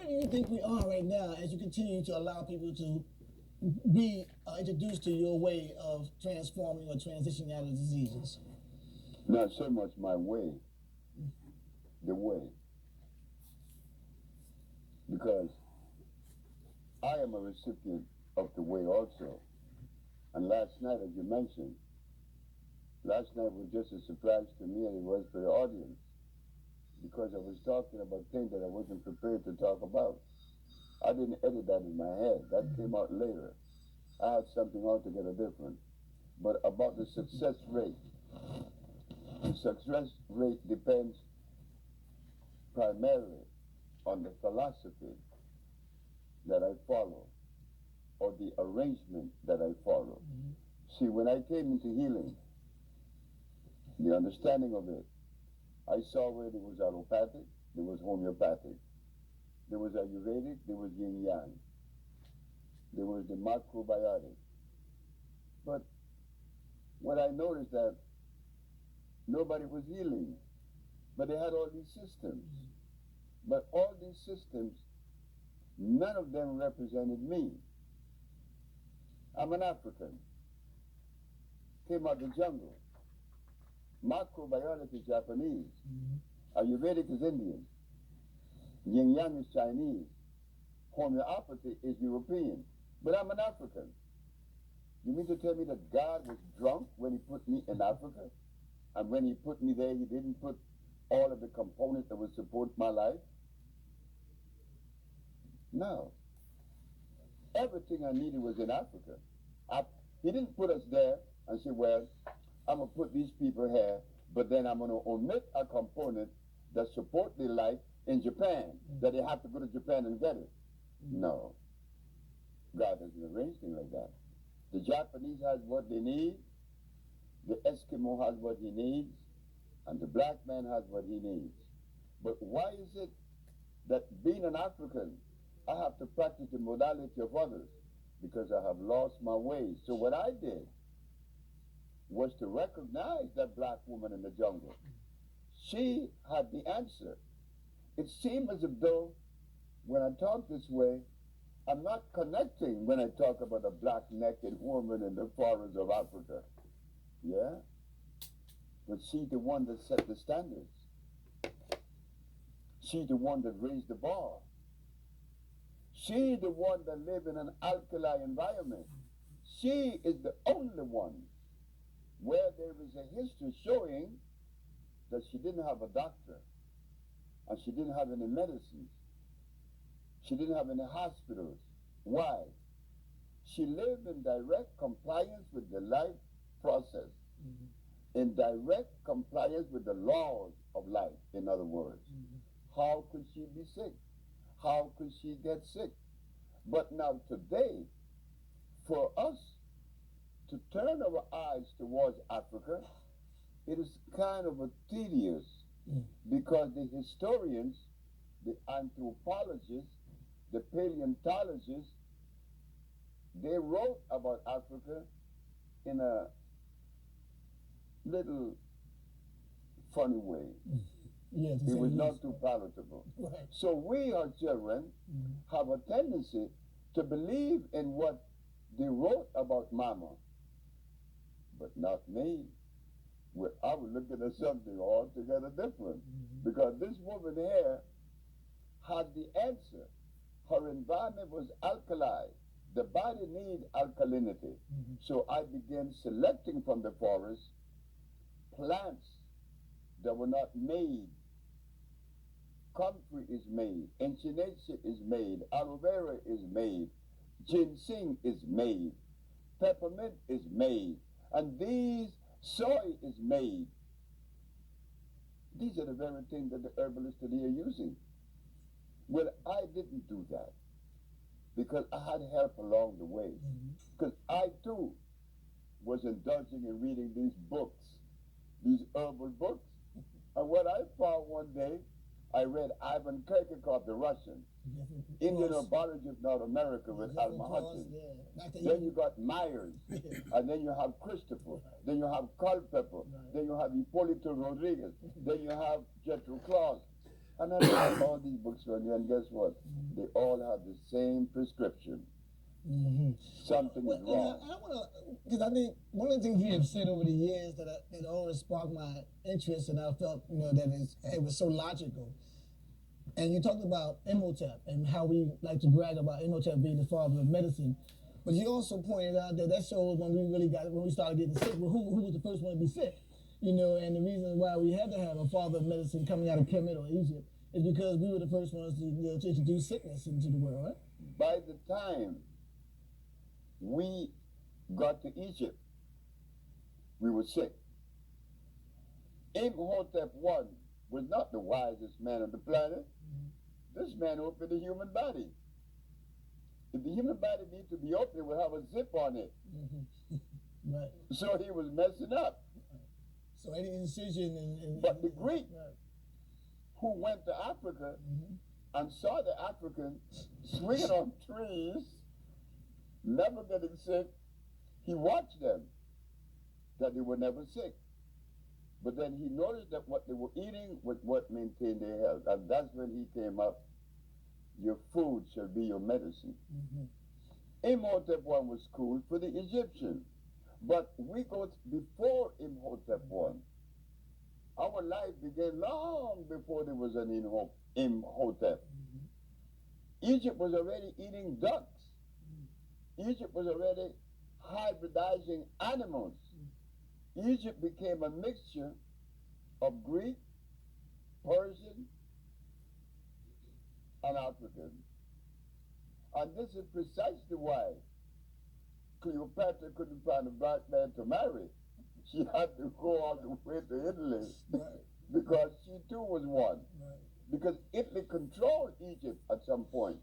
do you think we are right now as you continue to allow people to be introduced to your way of transforming or transitioning out of diseases? Not so much my way, the way. Because I am a recipient of the way also. And last night, as you mentioned, last night was just a surprise to me as it was for the audience. Because I was talking about things that I wasn't prepared to talk about. I didn't edit that in my head. That came out later. I had something altogether different. But about the success rate. The success rate depends primarily on the philosophy that I follow or the arrangement that I follow. See, when I came into healing, the understanding of it, I saw where there was allopathic, there was homeopathic, there was Ayurvedic, there was yin yang, there was the macrobiotic. But what I noticed that nobody was healing, but they had all these systems. But all these systems, none of them represented me. I'm an African, came out of the jungle. Macrobiotic is Japanese. Ayurvedic is Indian. Yin Yang is Chinese. Homeopathy is European. But I'm an African. You mean to tell me that God was drunk when he put me in Africa? And when he put me there, he didn't put all of the components that would support my life? No. Everything I needed was in Africa. He didn't put us there and say, well, I'm going to put these people here, but then I'm going to omit a component that support their life in Japan, that they have to go to Japan and get it. No. God doesn't arrange things like that. The Japanese has what they need, the Eskimo has what he needs, and the black man has what he needs. But why is it that being an African, I have to practice the modality of others? Because I have lost my ways. So what I did was to recognize that black woman in the jungle. She had the answer. It seemed as if though when I talk this way, I'm not connecting when I talk about a black naked woman in the forests of Africa. Yeah? But she's the one that set the standards. She's the one that raised the bar. She's the one that lives in an alkali environment. She is the only one where there is a history showing that she didn't have a doctor and she didn't have any medicines. She didn't have any hospitals. Why? She lived in direct compliance with the life process, in direct compliance with the laws of life, in other words. How could she be sick? How could she get sick? But now today, for us to turn our eyes towards Africa, it is kind of a tedious because the historians, the anthropologists, the paleontologists, they wrote about Africa in a little funny way. Yes, It was not too palatable. Right. So we, our children, have a tendency to believe in what they wrote about Mama, but not me. Well, I was looking at something altogether different because this woman here had the answer. Her environment was alkali. The body needs alkalinity. So I began selecting from the forest plants that were not made. Comfrey is made, echinacea is made, aloe vera is made, ginseng is made, peppermint is made, and these soy is made. These are the very things that the herbalists today are using. Well, I didn't do that because I had help along the way. Because I too was indulging in reading these books, these herbal books. And what I found one day, I read Ivan Kirkegaard, the Russian, Indian Herbology of North America with Alma Hutchins. Then you got Myers, and then you have Christopher, then you have Culpeper, then you have Hipólito Rodriguez, then you have Jethro Claus. And I look at all these books on you, and guess what? They all have the same prescription. Mm-hmm. Something is wrong. I want to, because I think one of the things you have said over the years that always sparked my interest, and I felt that it was so logical. And you talked about Imhotep and how we like to brag about Imhotep being the father of medicine. But you also pointed out that shows when we started getting sick. Well, who was the first one to be sick? And the reason why we had to have a father of medicine coming out of Kemet or Egypt is because we were the first ones to introduce sickness into the world, right? By the time we got to Egypt, we were sick. Imhotep I was not the wisest man on the planet. This man opened the human body. If the human body needs to be opened, it will have a zip on it. Right. So he was messing up. So any incision But the Greek right. who went to Africa and saw the Africans swinging on trees, never getting sick, he watched them, that they were never sick. But then he noticed that what they were eating was what maintained their health. And that's when he came up, your food shall be your medicine. Imhotep I was cool for the Egyptians. But we go before Imhotep I. Our life began long before there was an Imhotep. Egypt was already eating ducks. Egypt was already hybridizing animals. Egypt became a mixture of Greek, Persian, and African. And this is precisely why Cleopatra couldn't find a black man to marry. She had to go all the way to Italy because she too was one. Because Italy controlled Egypt at some point.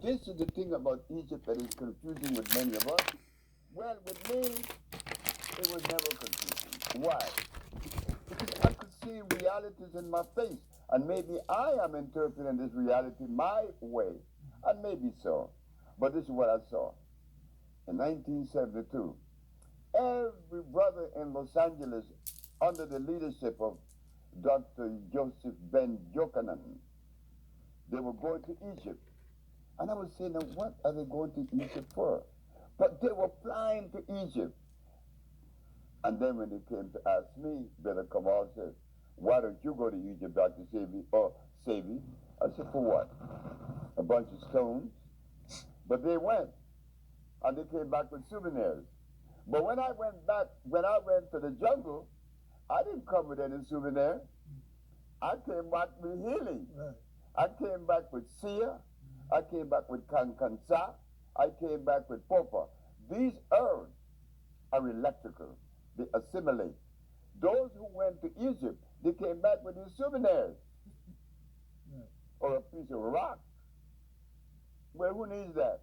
This is the thing about Egypt that is confusing with many of us. Well, with me, it was never confusing. Why? Because I could see realities in my face. And maybe I am interpreting this reality my way. And maybe so. But this is what I saw. In 1972, every brother in Los Angeles, under the leadership of Dr. Joseph Ben Jochanan, they were going to Egypt. And I was saying, now what are they going to Egypt for? But they were flying to Egypt. And then when they came to ask me, Brother Kamal said, why don't you go to Egypt, Dr. Sebi? I said, for what? A bunch of stones? But they went. And they came back with souvenirs. But when I went to the jungle, I didn't come with any souvenir. I came back with healing. Right. I came back with Sia. I came back with Kankansa. I came back with Popa. These herbs are electrical. They assimilate. Those who went to Egypt, they came back with these souvenirs. Right. Or a piece of rock. Well, who needs that?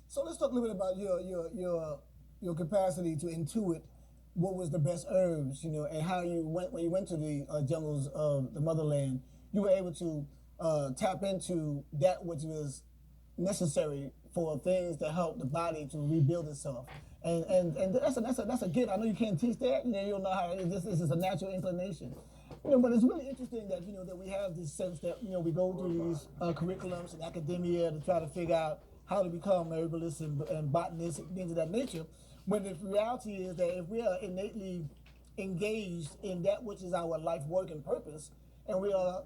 So let's talk a little bit about your capacity to intuit what was the best herbs, and how you went when you went to the jungles of the motherland. You were able to tap into that which was necessary for things to help the body to rebuild itself. And that's a gift. I know you can't teach that. You don't know how this is a natural inclination. But it's really interesting that that we have this sense that we go through these curriculums and academia to try to figure out how to become herbalists and botanists and things of that nature. When the reality is that if we are innately engaged in that which is our life work and purpose, and we are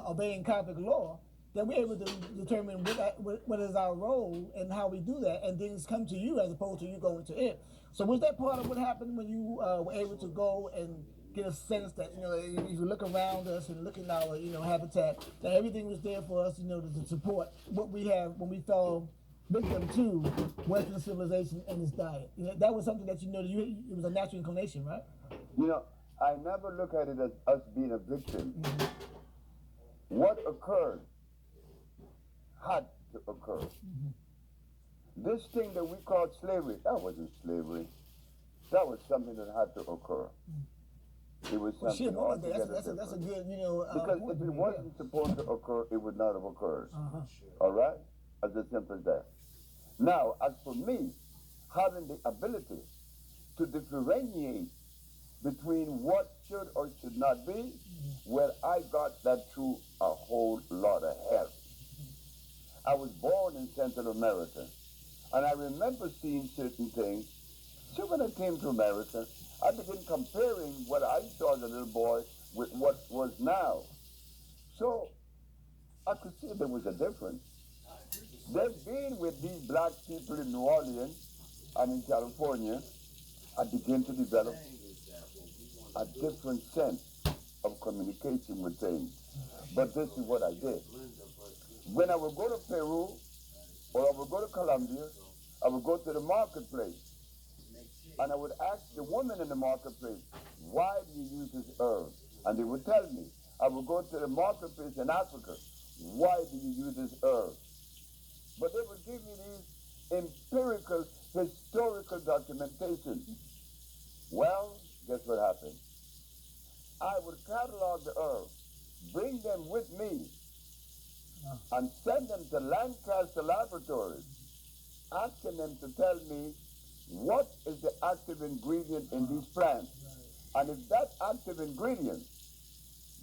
obeying Catholic law, then we're able to determine what is our role and how we do that, and things come to you as opposed to you going to it. So was that part of what happened when you were able to go and get a sense that if you look around us and look at our habitat, that everything was there for us to support what we have when we fell victim to Western civilization and its diet? That was something that it was a natural inclination, right? I never look at it as us being a victim. What occurred had to occur. This thing that we call slavery, that wasn't slavery. That was something that had to occur. It was something altogether different. That's a good, because if it wasn't supposed to occur, it would not have occurred. All right? As simple as that. Now, as for me, having the ability to differentiate between what should or should not be, well, I got that through a whole lot of help. I was born in Central America, and I remember seeing certain things. So when I came to America, I began comparing what I saw as a little boy with what was now. So I could see there was a difference. Then being with these black people in New Orleans and in California, I began to develop a different sense of communication with things. But this is what I did. When I would go to Peru or I would go to Colombia, I would go to the marketplace and I would ask the woman in the marketplace, why do you use this herb? And they would tell me. I would go to the marketplace in Africa, why do you use this herb? But they would give me these empirical, historical documentation. Well, guess what happened? I would catalog the herbs, bring them with me, and send them to Lancaster Laboratories, asking them to tell me what is the active ingredient in these plants. And if that active ingredient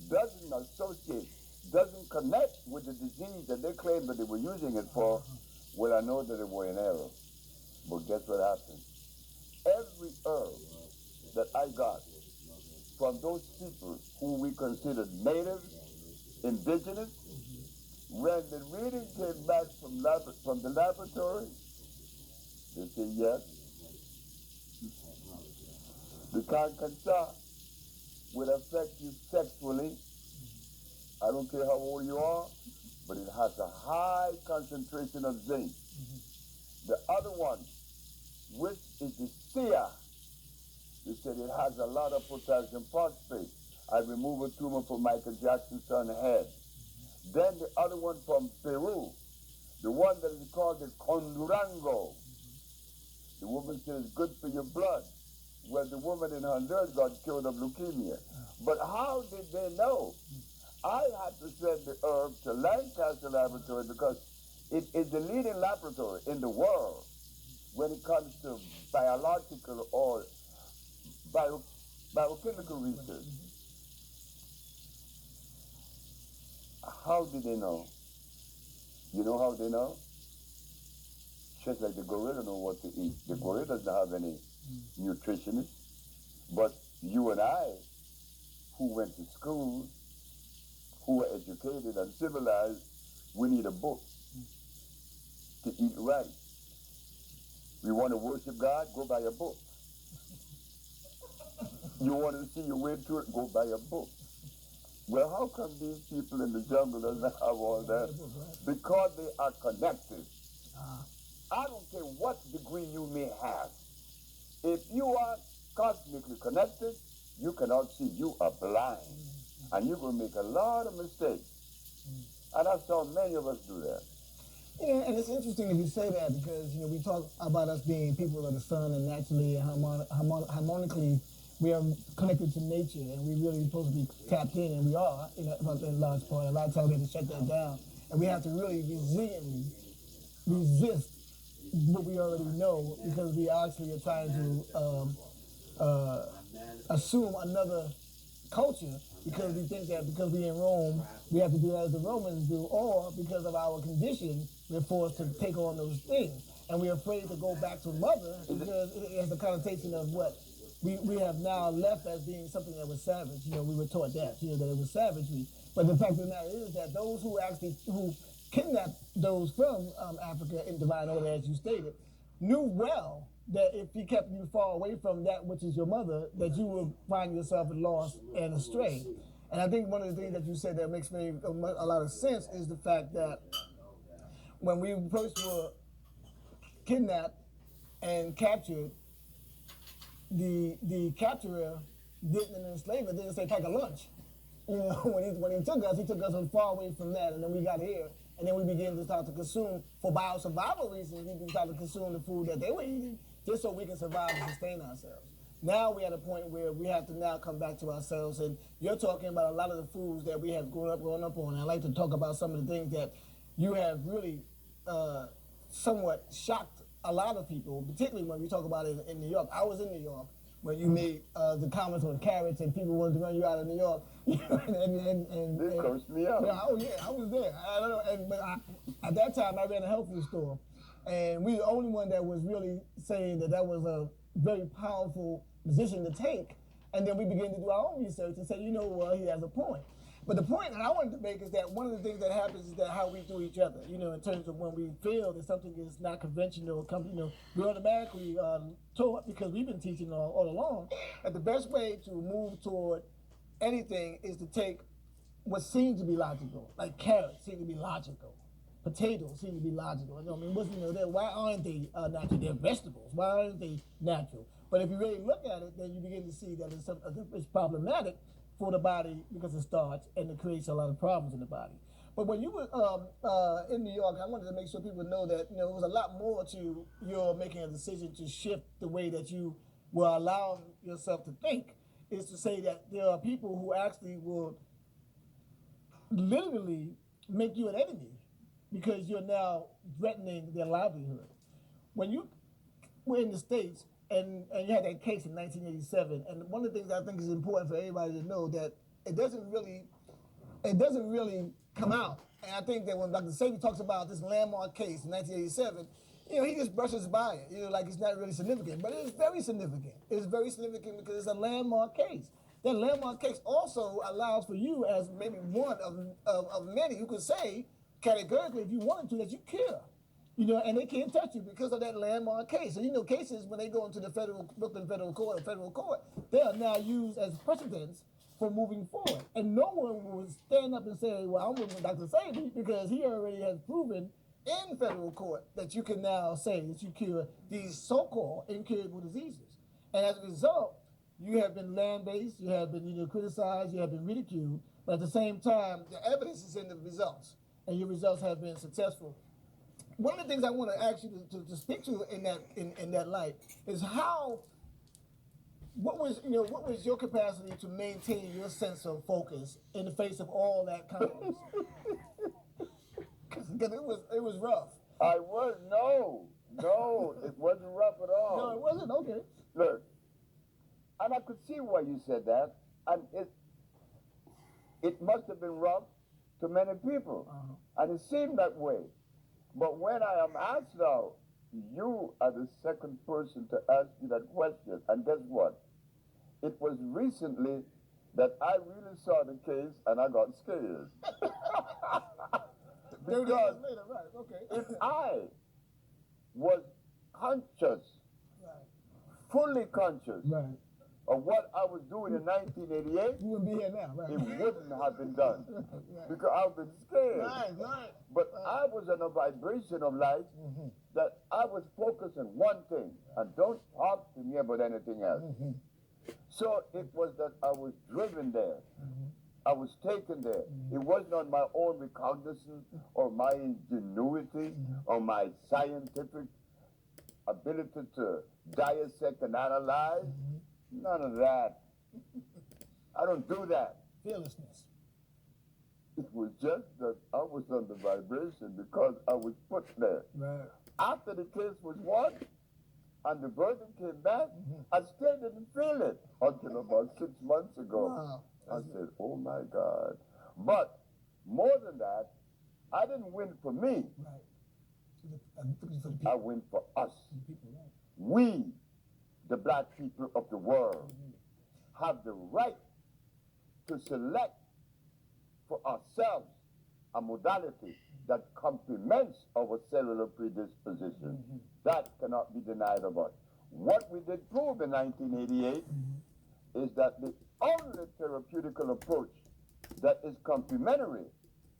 doesn't associate, doesn't connect with the disease that they claimed that they were using it for, well, I know that they were in error. But guess what happened? Every herb that I got from those people who we considered native, indigenous, when the reading came back from the laboratory, they said, yes, the cancer will affect you sexually. I don't care how old you are, but it has a high concentration of zinc. The other one, which is the SIA, they said it has a lot of potassium phosphate. I removed a tumor from Michael Jackson's son's head. Then the other one from Peru, the one that is called the Condurango. The woman said it's good for your blood. Well, the woman in Honduras got cured of leukemia. But how did they know? I had to send the herb to Lancaster Laboratory because it is the leading laboratory in the world when it comes to biological or biochemical research. How did they know? You know how they know? Just like the gorilla know what to eat. The gorilla doesn't have any nutritionists. But you and I, who went to school, who were educated and civilized, we need a book to eat right. We want to worship God, go buy a book. You want to see your way through it, go buy a book. Well, how come these people in the jungle doesn't have all that? Because they are connected. I don't care what degree you may have. If you are cosmically connected, you cannot see. You are blind. And you're going to make a lot of mistakes. And I saw many of us do that. Yeah, and it's interesting that you say that because, you know, we talk about us being people of the sun and naturally and harmonically we are connected to nature and we really supposed to be tapped in, and we are, you know, in large part. A lot of times we have to shut that down. And we have to really resiliently resist what we already know because we actually are trying to assume another culture because we think that because we're in Rome, we have to do as the Romans do, or because of our condition, we're forced to take on those things. And we're afraid to go back to mother because it has the connotation of what we have now left as being something that was savage. You know, we were taught that, you know, that it was savagery. But the fact of the matter is that those who kidnapped those from Africa in divine order, as you stated, knew well that if he kept you far away from that which is your mother, that you would find yourself lost and astray. And I think one of the things that you said that makes me a lot of sense is the fact that when we first were kidnapped and captured, the capturer didn't enslave us, didn't say take a lunch. You know, when he took us far away from that, and then we got here, and then we began to start to consume, for bio-survival reasons, we started to consume the food that they were eating, just so we can survive and sustain ourselves. Now we're at a point where we have to now come back to ourselves, and you're talking about a lot of the foods that we have grown up on. And I'd like to talk about some of the things that you have really somewhat shocked a lot of people, particularly when we talk about it in New York. I was in New York when you made the comments on carrots and people wanted to run you out of New York. They cursed me out. Yeah, oh yeah, I was there. I don't know, but at that time I ran a health food store, and we were the only one that was really saying that was a very powerful position to take. And then we began to do our own research and say, you know, well, he has a point. But the point that I wanted to make is that one of the things that happens is that how we do each other, you know, in terms of when we feel that something is not conventional, we automatically taught, because we've been teaching all along, that the best way to move toward anything is to take what seems to be logical, like carrots seem to be logical, potatoes seem to be logical. I mean, why aren't they natural? They're vegetables. Why aren't they natural? But if you really look at it, then you begin to see that it's problematic for the body because of starch, and it creates a lot of problems in the body. But when you were in New York, I wanted to make sure people know that there was a lot more to your making a decision to shift the way that you were allowing yourself to think. Is to say that there are people who actually will literally make you an enemy because you're now threatening their livelihood. When you were in the States, and you had that case in 1987, and one of the things I think is important for everybody to know that it doesn't really come out. And I think that when Dr. Sebi talks about this landmark case in 1987, he just brushes by it, like it's not really significant, but it is very significant. It's very significant because it's a landmark case. That landmark case also allows for you, as maybe one of many, who could say categorically, if you wanted to, that you care. And they can't touch you because of that landmark case. So, cases, when they go into the Brooklyn Federal Court or Federal Court, they are now used as precedents for moving forward. And no one will stand up and say, well, I'm with Dr. Sebi, because he already has proven in federal court that you can now say that you cure these so-called incurable diseases. And as a result, you have been land-based, you have been criticized, you have been ridiculed, but at the same time, the evidence is in the results, and your results have been successful. One of the things I want to ask you to speak to in that light is what was your capacity to maintain your sense of focus in the face of all that kindness? Because it was rough. No, it wasn't rough at all. No, it wasn't. Okay. Look, and I could see why you said that, and it must have been rough to many people, and it seemed that way. But when I am asked now, you are the second person to ask me that question. And guess what? It was recently that I really saw the case and I got scared. Because later, right, okay. if I was conscious, fully conscious, of what I was doing in 1988, you wouldn't be here now, right? It wouldn't have been done because I've been scared. Right. But I was on a vibration of light that I was focused on one thing, and don't talk to me about anything else. So it was that I was driven there. I was taken there. It wasn't on my own recognizance or my ingenuity or my scientific ability to dissect and analyze. None of that. I don't do that. Fearlessness. It was just that I was under vibration because I was put there. Right. After the case was won and the verdict came back, I still didn't feel it until about 6 months ago. Wow. I said, oh my God. But more than that, I didn't win for me. Right. I win for us. People, right. We, the black people of the world, have the right to select for ourselves a modality that complements our cellular predisposition. That cannot be denied of us. What we did prove in 1988 is that the only therapeutical approach that is complementary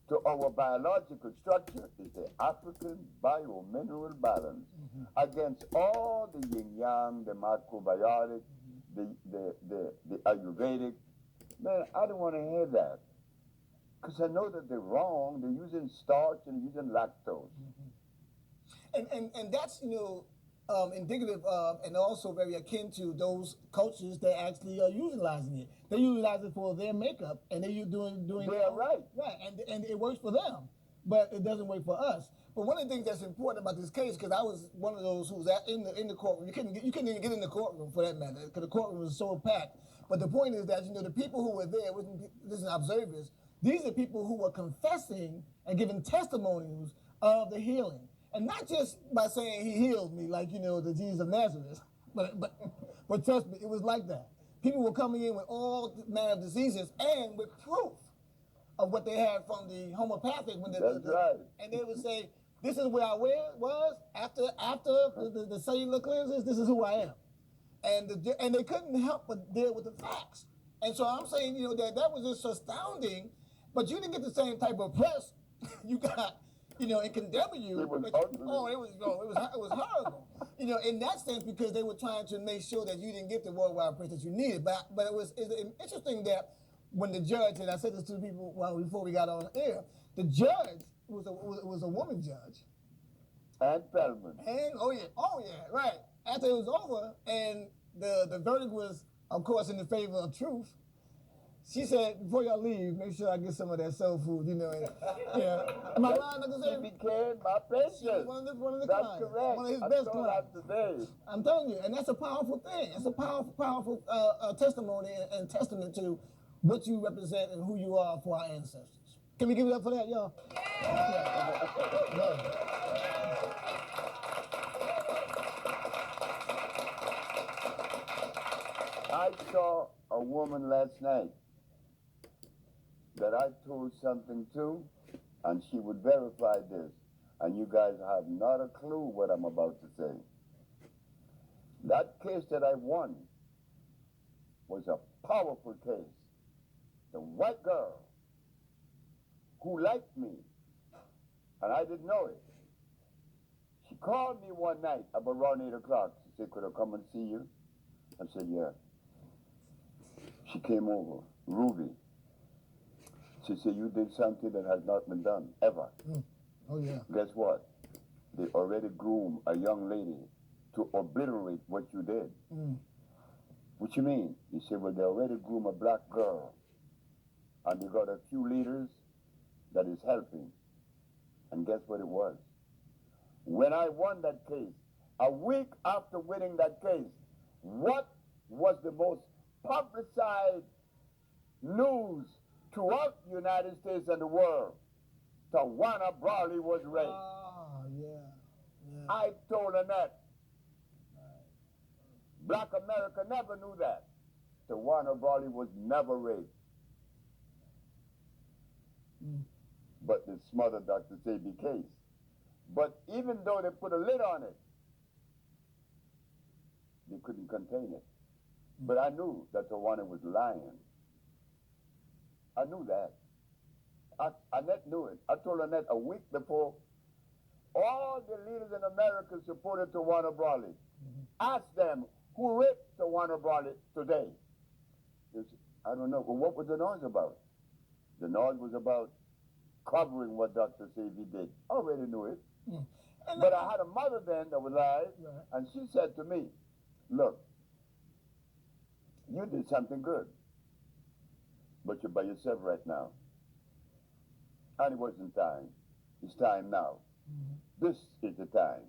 to our biological structure is the African biomineral balance against all the yin-yang, the macrobiotic, the Ayurvedic. Man, I don't want to hear that. Because I know that they're wrong. They're using starch and using lactose. And that's, indicative of and also very akin to those cultures that actually are utilizing it. They utilize it for their makeup, and they're doing. They're right. Right, and it works for them, but it doesn't work for us. But one of the things that's important about this case, because I was one of those who was in the courtroom. You couldn't even get in the courtroom for that matter, because the courtroom was so packed. But the point is that the people who were there, this is observers. These are people who were confessing and giving testimonies of the healing, and not just by saying he healed me, like the Jesus of Nazareth, but trust me, it was like that. People were coming in with all manner of diseases and with proof of what they had from the homeopathic. That's right. And they would say, "This is where I was after the cellular cleanses. This is who I am," and they couldn't help but deal with the facts. And so I'm saying, that was just astounding. But you didn't get the same type of press you got, in condemning you. It was it ugly. was horrible. In that sense, because they were trying to make sure that you didn't get the worldwide press that you needed. But it's interesting that when the judge, and I said this to the people before we got on air, the judge was a woman judge. And Feldman. And oh yeah, right. After it was over, and the verdict was, of course, in the favor of truth. She said, "Before y'all leave, make sure I get some of that soul food." And, am I lying? She became my patient. One of the That's clients. correct. One of his I best saw clients. that today. I'm telling you, and that's a powerful thing. It's a powerful testimony and testament to what you represent and who you are for our ancestors. Can we give it up for that, y'all? Yeah. I saw a woman last night that I told something to, and she would verify this. And you guys have not a clue what I'm about to say. That case that I won was a powerful case. The white girl who liked me, and I didn't know it. She called me one night about around 8 o'clock. She said, "Could I come and see you?" I said, "Yeah." She came over, Ruby. She said, "You did something that has not been done, ever." Oh, yeah. Guess what? They already groomed a young lady to obliterate what you did. What you mean? He said, "Well, they already groomed a black girl, and they got a few leaders that is helping." And guess what it was? When I won that case, a week after winning that case, what was the most publicized news throughout the United States and the world? Tawana Brawley was raped. Oh, yeah. I told Annette, Black America never knew that. Tawana Brawley was never raped. But they smothered Dr. Sebi case. But even though they put a lid on it, they couldn't contain it. But I knew that Tawana was lying. I knew that. Annette knew it. I told Annette a week before, all the leaders in America supported Tawana Brawley. Ask them, who raped Tawana Brawley today? They said, "I don't know." Well, what was the noise about? The noise was about covering what Dr. Sebi did. I already knew it. But I had a mother then that was alive, and she said to me, "Look, you did something good, but you're by yourself right now. And it wasn't time. It's time now. This is the time."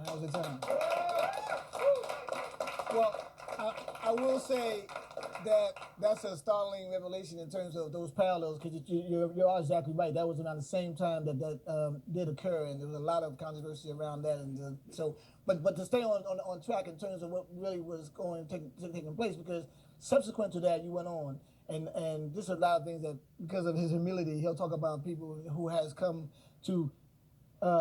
Now's the time. Well, I will say that that's a startling revelation in terms of those parallels, because you're exactly right. That was around the same time that did occur, and there was a lot of controversy around that. And but to stay on track in terms of what really was taking place, because subsequent to that, you went on, and just a lot of things that, because of his humility, he'll talk about people who has come to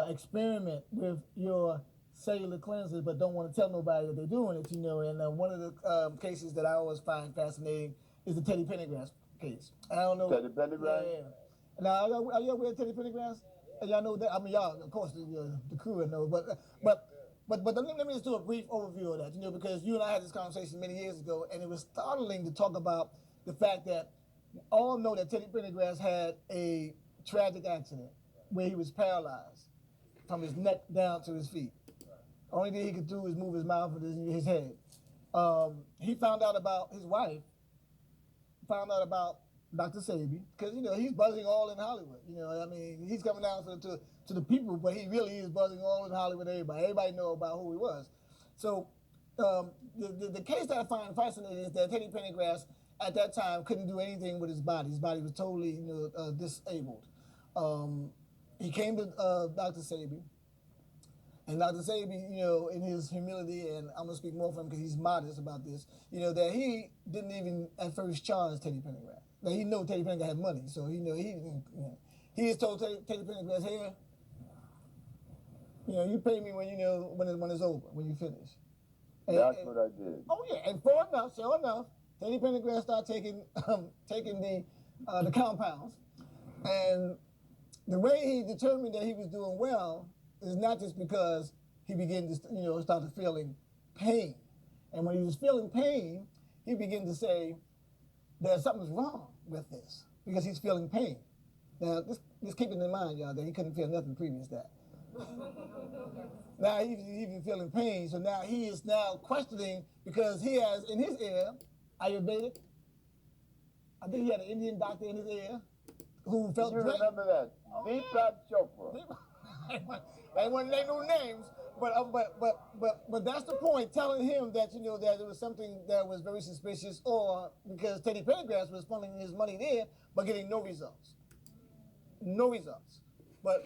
experiment with your cellular cleansers, but don't want to tell nobody that they're doing it, And one of the cases that I always find fascinating is the Teddy Pendergrass case. I don't know. Teddy Pendergrass? Yeah. Now, are you aware of Teddy Pendergrass? And y'all know that. I mean, y'all, of course, the crew know. But let me just do a brief overview of that. Because you and I had this conversation many years ago, and it was startling to talk about the fact that all know that Teddy Pendergrass had a tragic accident where he was paralyzed from his neck down to his feet. Only thing he could do is move his mouth and his head. He found out about his wife, found out about Dr. Sebi, because, he's buzzing all in Hollywood. I mean, he's coming down to the people, but he really is buzzing all in Hollywood. Everybody know about who he was. So the case that I find fascinating is that Teddy Pendergrass at that time couldn't do anything with his body. His body was totally disabled. He came to Dr. Sebi, and Dr. Sebi, in his humility, and I'm gonna speak more for him because he's modest about this, that he didn't even at first charge Teddy Pendergrass. Now he knew Teddy Pendergrass had money, so he didn't. He just told Teddy Pendergrass, "Here, you pay me when when it's over, when you finish." That's what I did. Oh yeah, and sure enough, Teddy Pendergrass started taking the compounds, and the way he determined that he was doing well is not just because he began to started feeling pain, and when he was feeling pain, he began to say that something's wrong with this because he's feeling pain. Now, just keep it in mind, y'all, that he couldn't feel nothing previous to that. Now he's even feeling pain, so now he is now questioning because he has in his ear Ayurvedic. I think he had an Indian doctor in his ear who felt. You remember that? Deepak Chopra. I wouldn't name no names, but that's the point. Telling him that that there was something that was very suspicious, or because Teddy Pendergrass was funneling his money there, but getting no results. No results. But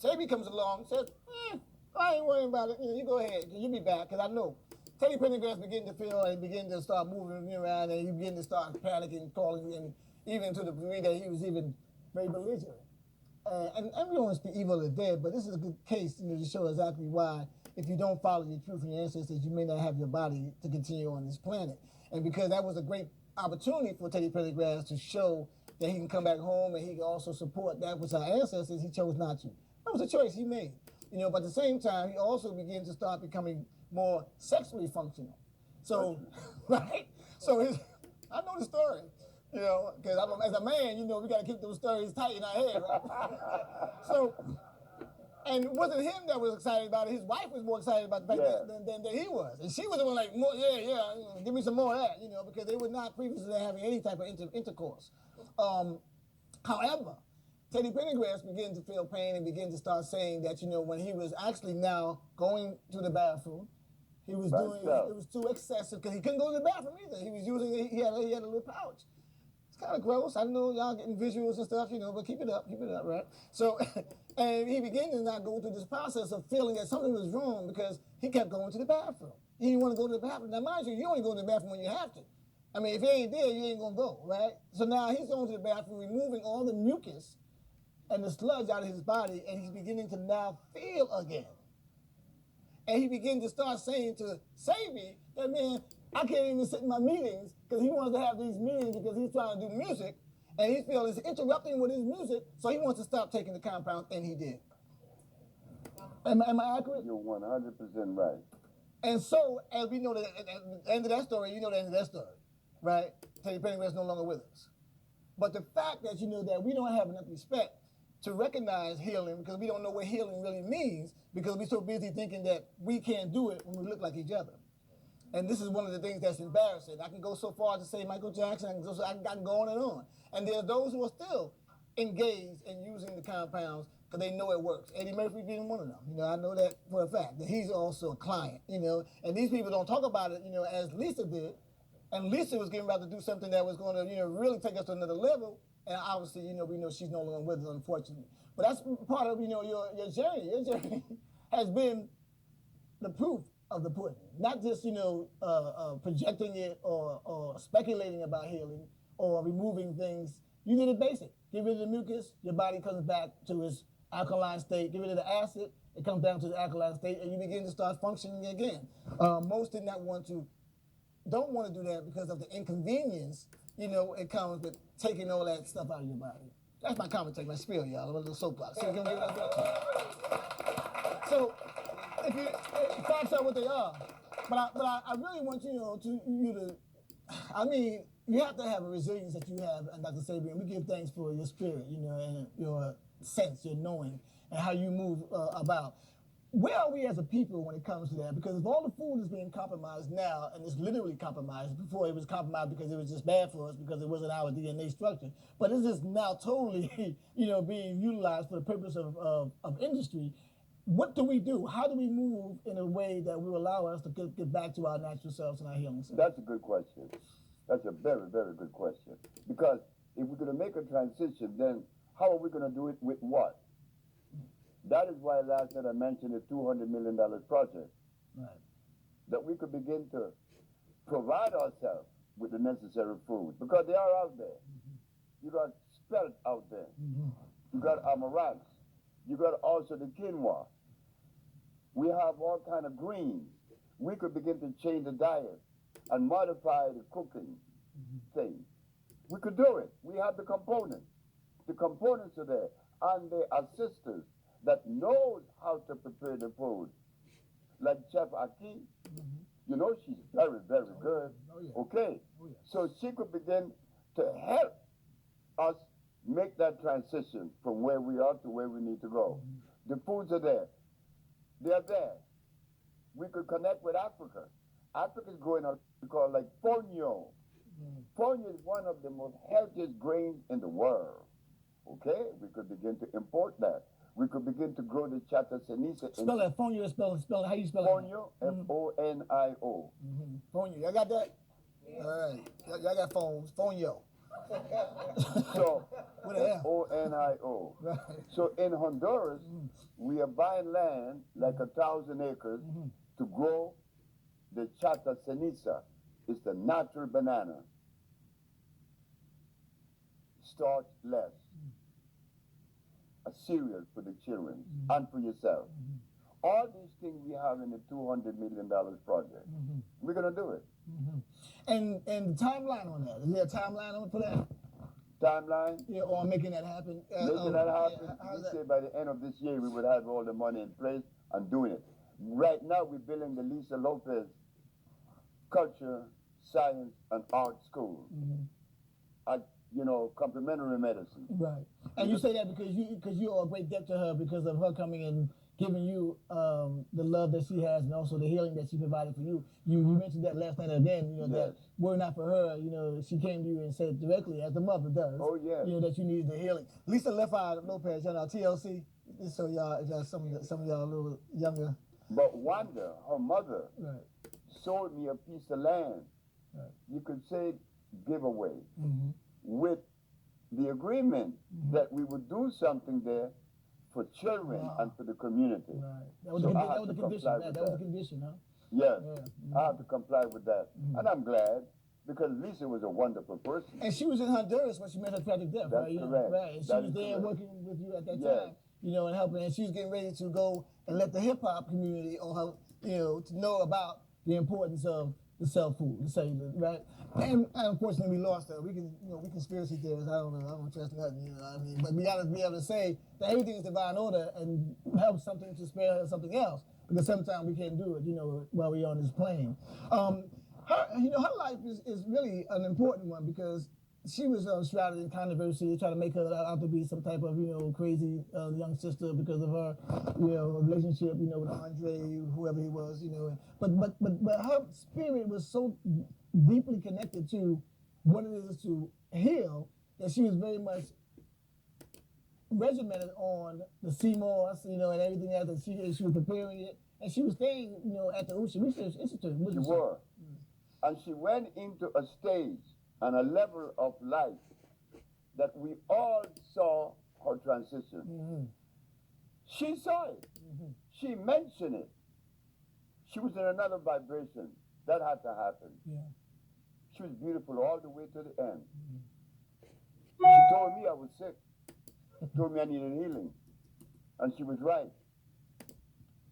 Sebi comes along, says, I ain't worrying about it. You go ahead, you be back, because I know. Teddy Pendergrass began to feel and began to start moving around, and he began to start panicking, calling, and even to the degree that he was even very belligerent. And we don't want to speak evil of the dead, but this is a good case to show exactly why, if you don't follow your truth and your ancestors, you may not have your body to continue on this planet. And because that was a great opportunity for Teddy Pendergrass to show that he can come back home and he can also support that with our ancestors, he chose not to. That was a choice he made. But at the same time, he also began to start becoming more sexually functional. So, right? So I know the story, because as a man, we got to keep those stories tight in our head, right? So, and it wasn't him that was excited about it. His wife was more excited about the fact than he was. And she was the one like, more, give me some more of that, because they were not previously having any type of intercourse. However, Teddy Pendergrass began to feel pain and began to start saying that, when he was actually now going to the bathroom, he was it was too excessive because he couldn't go to the bathroom either. He was using, he had a little pouch. It's kind of gross. I know y'all getting visuals and stuff, but keep it up, right? So, and he began to not go through this process of feeling that something was wrong because he kept going to the bathroom. He didn't want to go to the bathroom. Now, mind you, you only go to the bathroom when you have to. I mean, if you ain't there, you ain't gonna go, right? So now he's going to the bathroom, removing all the mucus and the sludge out of his body, and he's beginning to now feel again. And he began to start saying to Sebi that, man, I can't even sit in my meetings because he wants to have these meetings because he's trying to do music, and he feels it's interrupting with his music, so he wants to stop taking the compound, and he did. Am I accurate? You're 100% right. And so, as we know at the end of that story, the end of that story, right? Teddy Pendergrass is no longer with us. But the fact that that we don't have enough respect to recognize healing because we don't know what healing really means because we're so busy thinking that we can't do it when we look like each other. And this is one of the things that's embarrassing. I can go so far to say Michael Jackson, I can go on and on. And there are those who are still engaged in using the compounds because they know it works. Eddie Murphy being one of them. I know that for a fact, that he's also a client, and these people don't talk about it, as Lisa did. And Lisa was getting about to do something that was going to, really take us to another level. And obviously, we know she's no longer with us, unfortunately. But that's part of, your journey. Your journey has been the proof of the pudding. Not just, projecting it or speculating about healing or removing things. You did it basic. Get rid of the mucus, your body comes back to its alkaline state. Get rid of the acid, it comes down to the alkaline state, and you begin to start functioning again. Most did not don't want to do that because of the inconvenience, it comes with taking all that stuff out of your body. That's my commentary, my spiel, y'all. A little soapbox. So, facts are what they are. But I really want you have to have a resilience that you have, and Dr. Sebi, and we give thanks for your spirit, and your sense, your knowing, and how you move about. where are we as a people when it comes to that? Because if all the food is being compromised now, and it's literally compromised, before it was compromised because it was just bad for us because it wasn't our DNA structure, but it's just now totally, being utilized for the purpose of industry. What do we do? How do we move in a way that will allow us to get back to our natural selves and our healing selves? That's a good question. That's a very, very good question. Because if we're going to make a transition, then how are we going to do it with what? That is why last night I mentioned a $200 million project. Right. That we could begin to provide ourselves with the necessary food. Because they are out there. You got spelt out there. You got amaranth. You got also the quinoa. We have all kind of greens. We could begin to change the diet and modify the cooking thing. We could do it. We have the components. The components are there. And there are sisters that knows how to prepare the food. Like Chef Aki, she's very, very good. Oh, yeah. Okay. Oh, yeah. So she could begin to help us make that transition from where we are to where we need to go. The foods are there. They are there. We could connect with Africa. Africa is growing what we call like fonio. Fonio is one of the most healthiest grains in the world. Okay? We could begin to import that. We could begin to grow the chata cenisa. Spell that fonio. Spell it. How you spell it? Fonio, F-O-N-I-O. Fonio. Y'all got that? All right. Y'all got phones. Fonio. So, What the hell? F-O-N-I-O. Right. So in Honduras, we are buying land like 1,000 acres to grow the chata ceniza. It's the natural banana. Starch less. A cereal for the children and for yourself. All these things we have in the $200 million project. We're going to do it. And the timeline on that? Is there a timeline for that? Timeline? Yeah, on making that happen. Making that happen, Yeah, how's we that? say by the end of this year we would have all the money in place and doing it. Right now we're building the Lisa Lopez Culture, Science, and Art School. At, complementary medicine. Right. And you say that because you owe a great debt to her because of her coming and giving you the love that she has and also the healing that she provided for you. You mentioned that last night again, that Yes. were not for her, she came to you and said directly, as the mother does, Oh, yes. that you needed the healing. Lisa Lopez, TLC, just so y'all, some of y'all a little younger. But Wanda, her mother, Right. sold me a piece of land. Right. You could say giveaway with the agreement that we would do something there for children and for the community. Right. That was So the, I have that was the to condition. comply That, with that was the that. condition, huh? Yes, Yeah. I have to comply with that. And I'm glad because Lisa was a wonderful person. And she was in Honduras when she met her tragic death, That's right? correct. Right. And she That was is there correct. working with you at that Yes. time, and helping. And she was getting ready to go and let the hip hop community or her, to know about the importance of the cell food, the cellular, right? And unfortunately, we lost her. We conspiracy theorists. I don't trust nothing. You know what I mean? But we got to be able to say that everything is divine order and help something to spare something else. Because sometimes we can't do it, while we're on this plane. Her life is really an important one because she was shrouded in controversy, trying to make her out to be some type of, crazy young sister because of her, relationship, with Andre, whoever he was, But her spirit was so deeply connected to what it is to heal that she was very much regimented on the CMOS, and everything else that she was preparing it. And she was staying, at the Ocean Research Institute. She was. And she went into a stage and a level of life that we all saw her transition. She saw it. She mentioned it. She was in another vibration. That had to happen. Yeah. She was beautiful all the way to the end. She told me I was sick. Told me I needed healing. And she was right.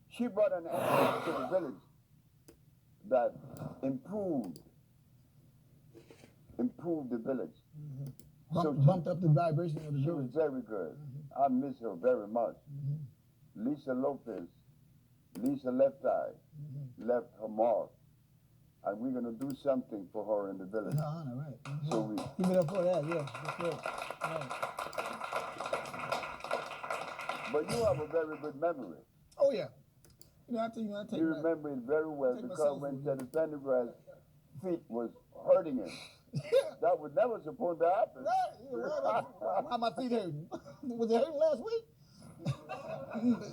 She brought an energy to the village that improved the village. Bumped up the vibration of the She was village. very good. I miss her very much. Lisa Lopez, Lisa Left Eye, left her mark. And we're going to do something for her in the village. Her honor, right. So we, Give it up for that, yeah. That's good. Right. but you have a very good memory. Oh, yeah. You know, I think I take You my, remember it very well take my because soul when food. Teddy Pendergrass' feet was hurting him, Yeah. that was never supposed to happen. Right. You know, why my feet hurting? Was it hurting last week?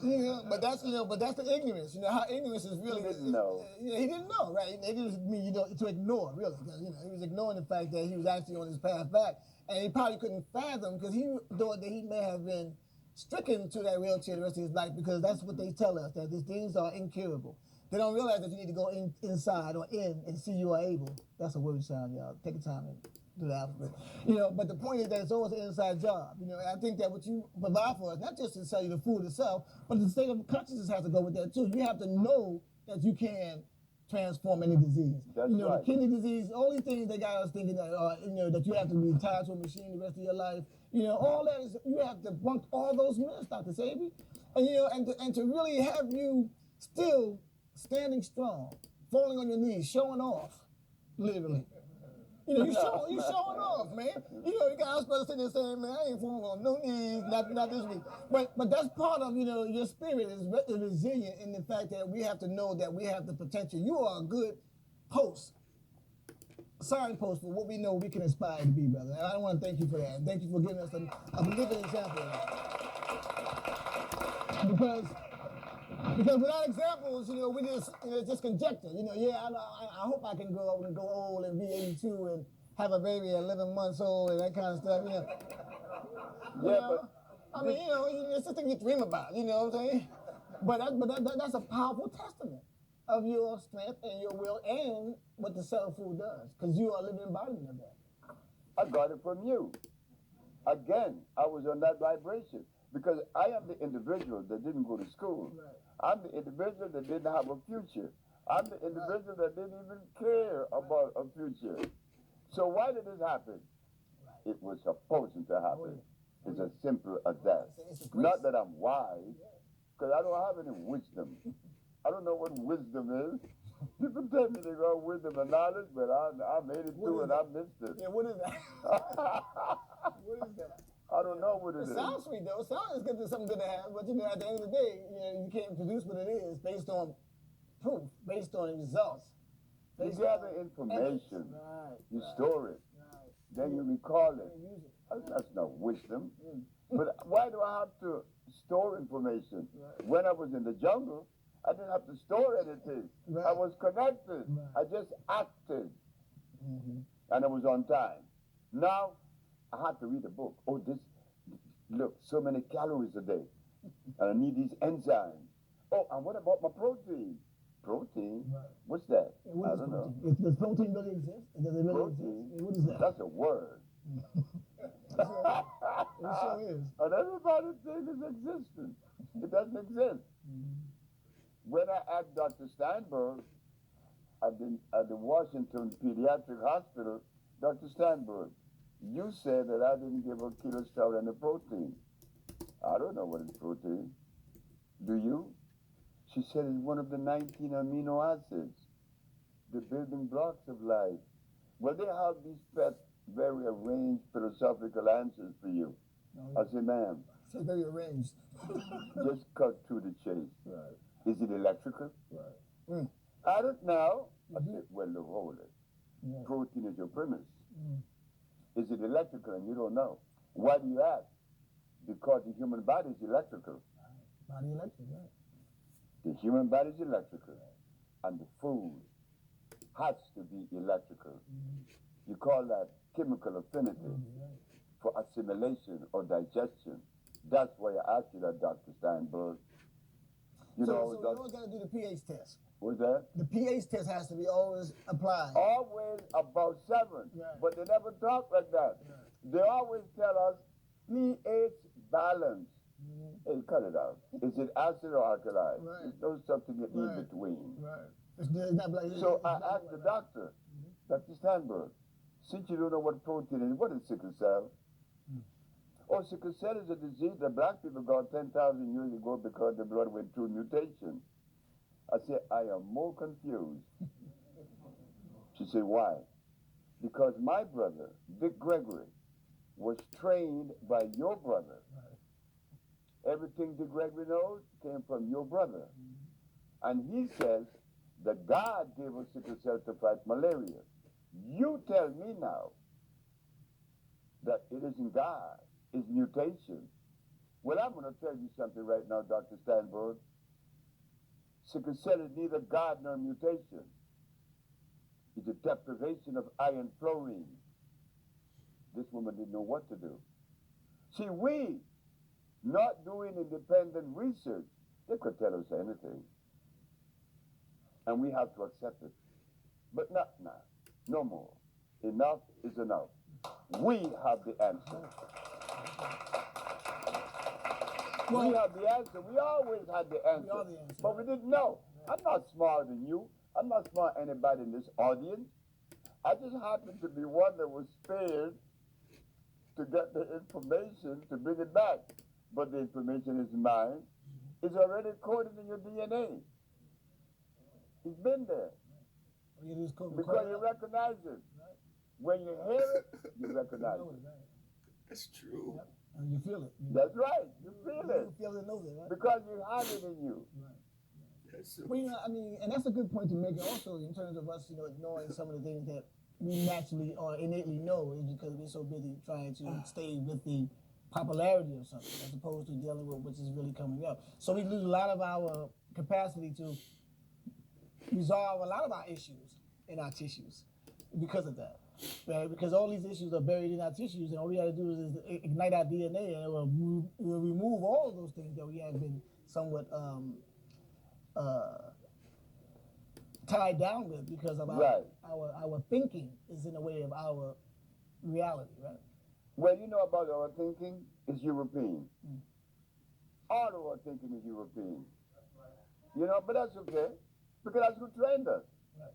You know, but that's the ignorance. You know how ignorance is really. He didn't know. He didn't know, right? Ignorance means to ignore, really, because he was ignoring the fact that he was actually on his path back, and he probably couldn't fathom because he thought that he may have been stricken to that wheelchair the rest of his life because that's what they tell us that these things are incurable. They don't realize that you need to go inside or in and see you are able. That's a word sound, y'all. Take your time and do the alphabet. You know, but the point is that it's always an inside job. You know, and I think that what you provide for us, not just to sell you the food itself, but the state of consciousness has to go with that too. You have to know that you can transform any disease. That's you know, right. the kidney disease, all these things they got us thinking that that you have to be tied to a machine the rest of your life. You know, all that is you have to bunk all those myths, Dr. Sabi. And you know, and to really have you still standing strong, falling on your knees, showing off, literally. You know, you showing off, man. You know, you got us brothers sitting there saying, man, I ain't falling on no knees, not this week. But that's part of, your spirit is resilient in the fact that we have to know that we have the potential. You are a good signpost for what we know we can aspire to be, brother. And I want to thank you for that. And thank you for giving us a living example of that. Because without examples, we just conjecture. I hope I can grow up and go old and be 82 and have a baby at 11 months old and that kind of stuff. I mean, it's just thing you dream about. You know what I'm saying? But that's a powerful testament of your strength and your will and what the self food does, because you are a living embodiment of that. I got it from you. Again, I was on that vibration because I am the individual that didn't go to school. Right. I'm the individual that didn't have a future. I'm the individual that didn't even care about a future. So why did this happen? It was supposed to happen. It's as simple as that. Not that I'm wise, because I don't have any wisdom. I don't know what wisdom is. People tell me they got wisdom and knowledge, but I made it through and I missed it. Yeah, what is that? What is that? I don't know what it is. It sounds sweet though. It sounds good, something good to have, but at the end of the day, you can't produce what it is based on proof, based on results. You gather information, right, you store it, then you recall it. Use it. That's not wisdom. But why do I have to store information? Right. When I was in the jungle, I didn't have to store anything. Right. I was connected. Right. I just acted. And I was on time. Now, I had to read a book. Oh, look, so many calories a day. And I need these enzymes. Oh, and what about my protein? Protein? Right. What's that? What I is don't know. protein? Does protein really exist? Does it really Protein? exist? What is that? That's a word. It sure is. And everybody thinks it's existent. It doesn't exist. When I asked Dr. Steinberg at the Washington Pediatric Hospital, Dr. Steinberg, you said that I didn't give a kilo stout and a protein. I don't know what is protein. Do you? She said it's one of the 19 amino acids, the building blocks of life. Well, they have these very arranged philosophical answers for you. I said, ma'am, So very arranged. just cut to the chase. Right. Is it electrical? Right. I don't know. I said, well, look, hold it. Yeah. Protein is your premise. Is it electrical? And you don't know. Why do you ask? Because the human body is electrical. Body electric, right? The human body is electrical. And the food has to be electrical. You call that chemical affinity for assimilation or digestion. That's why I asked you that, Dr. Steinberg. So you always got to do the pH test. What's that? The pH test has to be always applied. Always about 7, Right. but they never talk like that. They always tell us pH balance. Hey, cut it out. Is it acid or alkaline? Right. There's no something in Right. between. Right. It's not like, So I asked the doctor, Dr. Steinberg, since you don't know what protein is, what is sickle cell? Oh, sickle cell is a disease that black people got 10,000 years ago because the blood went through mutation. I said, I am more confused. She said, why? Because my brother, Dick Gregory, was trained by your brother. Everything Dick Gregory knows came from your brother. And he says that God gave us sickle cell to fight malaria. You tell me now that it isn't God, it's mutation. Well, I'm going to tell you something right now, Dr. Steinberg. Sickle cell is neither God nor mutation. It's a deprivation of iron fluorine. This woman didn't know what to do. See, we not doing independent research, they could tell us anything. And we have to accept it. But not now. No more. Enough is enough. We have the answer. Well, we have the answer. We always had the answer. We are the answer. But we didn't know. I'm not smarter than you. I'm not smarter than anybody in this audience. I just happened to be one that was spared to get the information to bring it back. But the information is mine. It's already coded in your DNA. It's been there. all you do is code- Because code it you up. recognize it. When you hear it, you recognize You know it. it, right? That's true. Yep. And you feel it. That's right. You feel it. You feel it, knows it, right? Because you have it in you. Right. That's so Well, you know, I mean, and that's a good point to make also in terms of us, knowing some of the things that we naturally or innately know is because we're so busy trying to stay with the popularity of something as opposed to dealing with what's is really coming up. So we lose a lot of our capacity to resolve a lot of our issues in our tissues because of that. Right? Because all these issues are buried in our tissues, and all we got to do is ignite our DNA, and it will remove all of those things that we have been somewhat tied down with because of Right. our thinking is in the way of our reality, right? Well, you know about our thinking is European. All of our thinking is European. You know, but that's okay. Because that's who trained us. Right.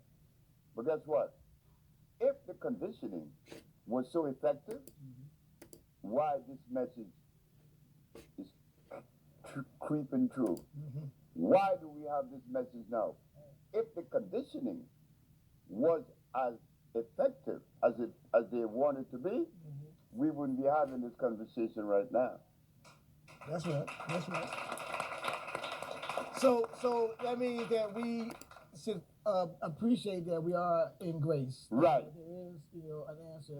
But guess what? If the conditioning was so effective, why this message is creeping through? Why do we have this message now? If the conditioning was as effective as they want it to be, we wouldn't be having this conversation right now. That's right. That's right. So that means that we should appreciate that we are in grace. Right. There is, an answer